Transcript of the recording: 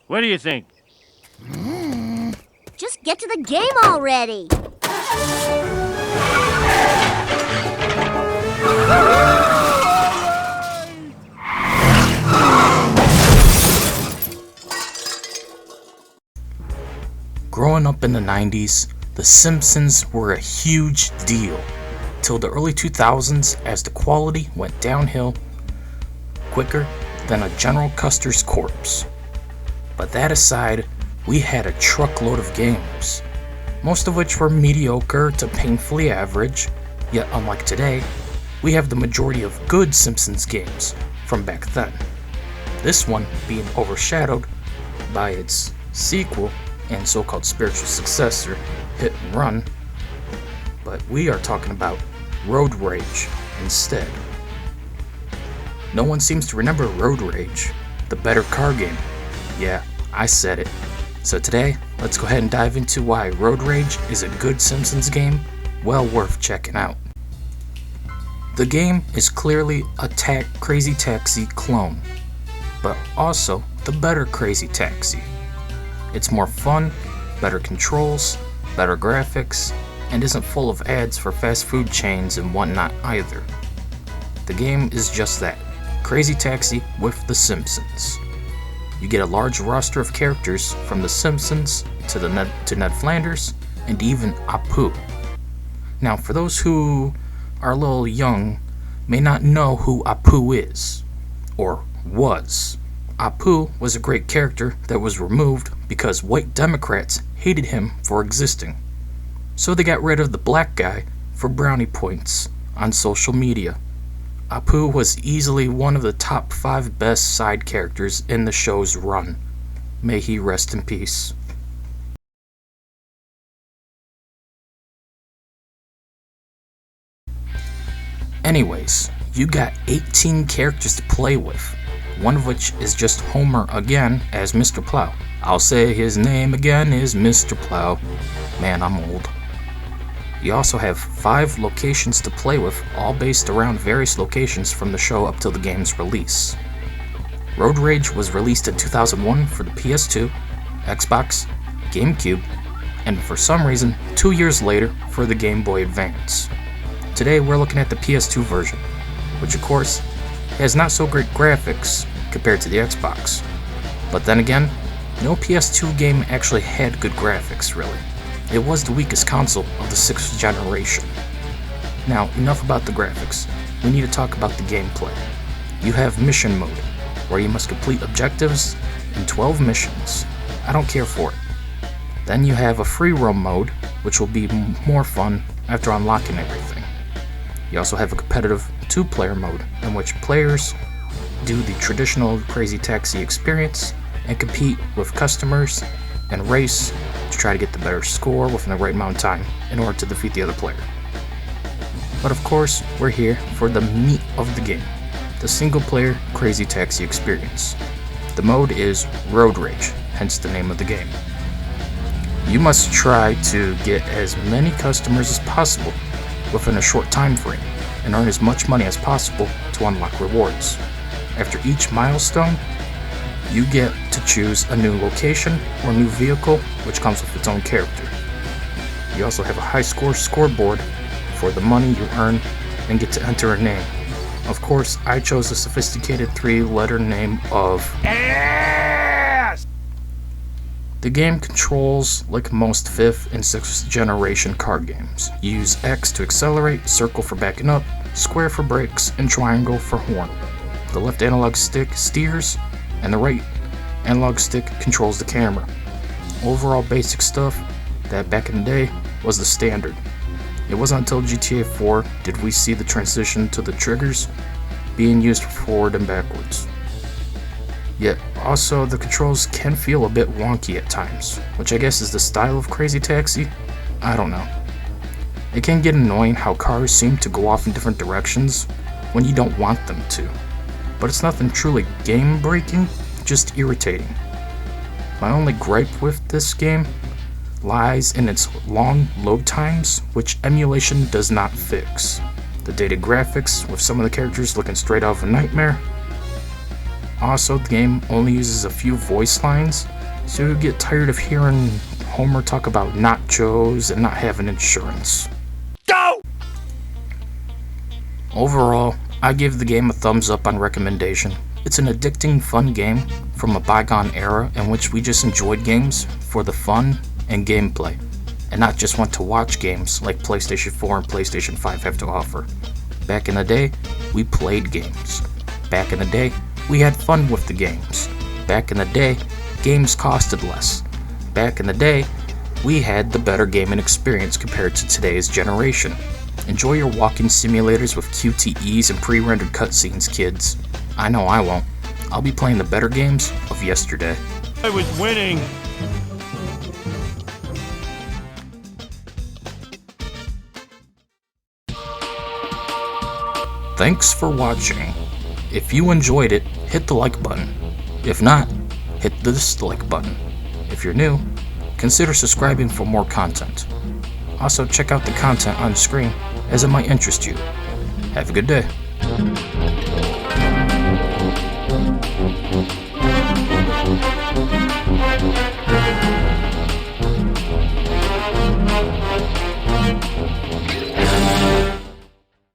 What do you think? Just get to the game already. Growing up in the 90s, The Simpsons were a huge deal, till the early 2000s as the quality went downhill quicker than a General Custer's corpse. But that aside, we had a truckload of games, most of which were mediocre to painfully average, yet unlike today, we have the majority of good Simpsons games from back then. This one being overshadowed by its sequel and so-called spiritual successor, Hit and Run, but we are talking about Road Rage instead. No one seems to remember Road Rage, the better car game. Yeah, I said it. So today, let's go ahead and dive into why Road Rage is a good Simpsons game, well worth checking out. The game is clearly a Crazy Taxi clone, but also the better Crazy Taxi. It's more fun, better controls, better graphics, and isn't full of ads for fast food chains and whatnot either. The game is just that, Crazy Taxi with The Simpsons. You get a large roster of characters from The Simpsons to Ned Flanders and even Apu. Now, for those who are a little young, may not know who Apu is, or was. Apu was a great character that was removed because white Democrats hated him for existing. So they got rid of the black guy for brownie points on social media. Apu was easily one of the top 5 best side characters in the show's run. May he rest in peace. Anyways, you got 18 characters to play with, one of which is just Homer again as Mr. Plow. I'll say his name again is Mr. Plow. Man, I'm old. You also have 5 locations to play with, all based around various locations from the show up till the game's release. Road Rage was released in 2001 for the PS2, Xbox, GameCube, and for some reason 2 years later for the Game Boy Advance. Today we're looking at the PS2 version, which of course has not so great graphics compared to the Xbox. But then again, no PS2 game actually had good graphics really. It was the weakest console of the 6th generation. Now, enough about the graphics. We need to talk about the gameplay. You have mission mode, where you must complete objectives in 12 missions. I don't care for it. Then you have a free roam mode, which will be more fun after unlocking everything. You also have a competitive 2-player mode, in which players do the traditional Crazy Taxi experience and compete with customers and race to try to get the better score within the right amount of time in order to defeat the other player. But of course, we're here for the meat of the game, the single-player Crazy Taxi experience. The mode is Road Rage, hence the name of the game. You must try to get as many customers as possible within a short time frame and earn as much money as possible to unlock rewards. After each milestone, you get to choose a new location or new vehicle, which comes with its own character. You also have a high score scoreboard for the money you earn and get to enter a name. Of course, I chose a sophisticated 3-letter name of ASS! The game controls like most 5th and 6th generation car games. You use X to accelerate, circle for backing up, square for brakes, and triangle for horn. The left analog stick steers, and the right analog stick controls the camera. Overall basic stuff that back in the day was the standard. It wasn't until GTA 4 did we see the transition to the triggers being used forward and backwards. Yet also the controls can feel a bit wonky at times, which I guess is the style of Crazy Taxi? I don't know. It can get annoying how cars seem to go off in different directions when you don't want them to. But it's nothing truly game-breaking, just irritating. My only gripe with this game lies in its long load times, which emulation does not fix. The dated graphics, with some of the characters looking straight out of a nightmare. Also, the game only uses a few voice lines, so you'll get tired of hearing Homer talk about nachos and not having insurance. Go! Overall, I give the game a thumbs up on recommendation. It's an addicting, fun game from a bygone era in which we just enjoyed games for the fun and gameplay, and not just want to watch games like PlayStation 4 and PlayStation 5 have to offer. Back in the day, we played games. Back in the day, we had fun with the games. Back in the day, games costed less. Back in the day, we had the better gaming experience compared to today's generation. Enjoy your walking simulators with QTEs and pre-rendered cutscenes, kids. I know I won't. I'll be playing the better games of yesterday. I was winning. Thanks for watching. If you enjoyed it, hit the like button. If not, hit the dislike button. If you're new, consider subscribing for more content. Also, check out the content on screen as it might interest you. Have a good day.